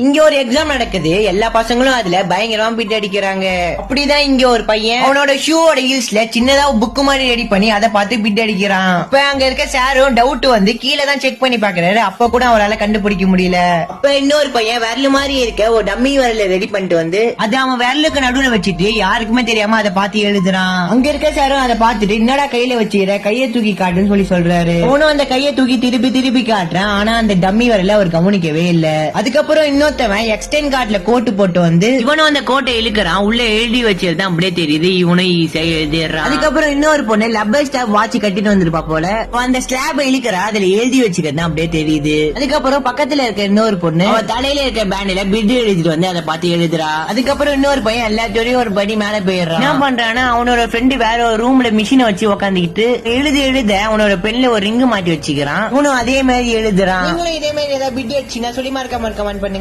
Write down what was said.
இங்க ஒரு எக்ஸாம் நடக்குது. எல்லா பசங்களும் அதுல பயங்கரமா பிட் அடிக்கிறாங்க. அப்படிதான் இங்க ஒரு பையன் அவனோட ஷூவோட ஹீல்ஸ்ல சின்னதா புக்கு மாதிரி ரெடி பண்ணி அதை பார்த்து பிட் அடிக்கிறான். இப்ப அங்க இருக்க சாரும் டவுட் வந்து கீழே தான் செக் பண்ணி பாக்குறாரு. அப்ப கூட அவரால் கண்டுபிடிக்க முடியல. அப்ப இன்னொரு பையன் விரல் மாதிரி இருக்க ஒரு டம்மி விரல ரெடி பண்ணிட்டு வந்து அது அவன் விரலுக்கு நடுவுல வச்சுட்டு யாருக்குமே தெரியாம அதை பார்த்து எழுதுறான். அங்க இருக்க சாரும் அதை பார்த்துட்டு என்னடா கையில வச்சுக்கிற, கையை தூக்கி காட்டுன்னு சொல்றாரு. அவனும் அந்த கையை தூக்கி திருப்பி காட்டுறான். ஆனா அந்த டம்மி விரல அவர் கவனிக்கவே இல்ல. அதுக்கப்புறம் இன்னொருத்தவன் எக்ஸ்டென்ட் கார்ட்ல கோட்டு போட்டு வந்து இவனும் அந்த கோட்டை இழுக்கிறான். உள்ள எழுதி வச்சது தான் அப்படியே தெரியுது. இவனும் ஈஸியா எழுதிடுறான். அதுக்கப்புறம் இன்னொரு பொண்ணு லப்பர் ஸ்டாப் வாட்ச் கட்டிட்டு வந்திருப்பா போல. அந்த ஸ்லாப் இழுக்கிறா, அதுல எழுதி வச்சுக்கிறது தான் அப்படியே தெரியுது. அதுக்கப்புறம் பக்கத்துல இருக்க இன்னொரு பொண்ணு தலையில இருக்க பேண்ட்ல பிட் எழுதிட்டு வந்து அதை பார்த்து எழுதுறா. அதுக்கப்புறம் இன்னொரு பையன் எல்லாத்தோடய ஒரு படி மேல போயிடுறான். என்ன பண்றான்னா அவனோட ஃப்ரெண்டு வேற ஒரு ரூம்ல மிஷினை வச்சு உட்காந்துக்கிட்டு எழுத அவனோட பெண்ல ஒரு ரிங்கு மாட்டி வச்சுக்கிறான். இவனும் அதே மாதிரி எழுதுறான். நீங்களும் இதே மாதிரி ஏதாவது பிட் அடிச்சுன்னா சொல்லி மறக்காம கமெண்ட் பண்ணுங்க.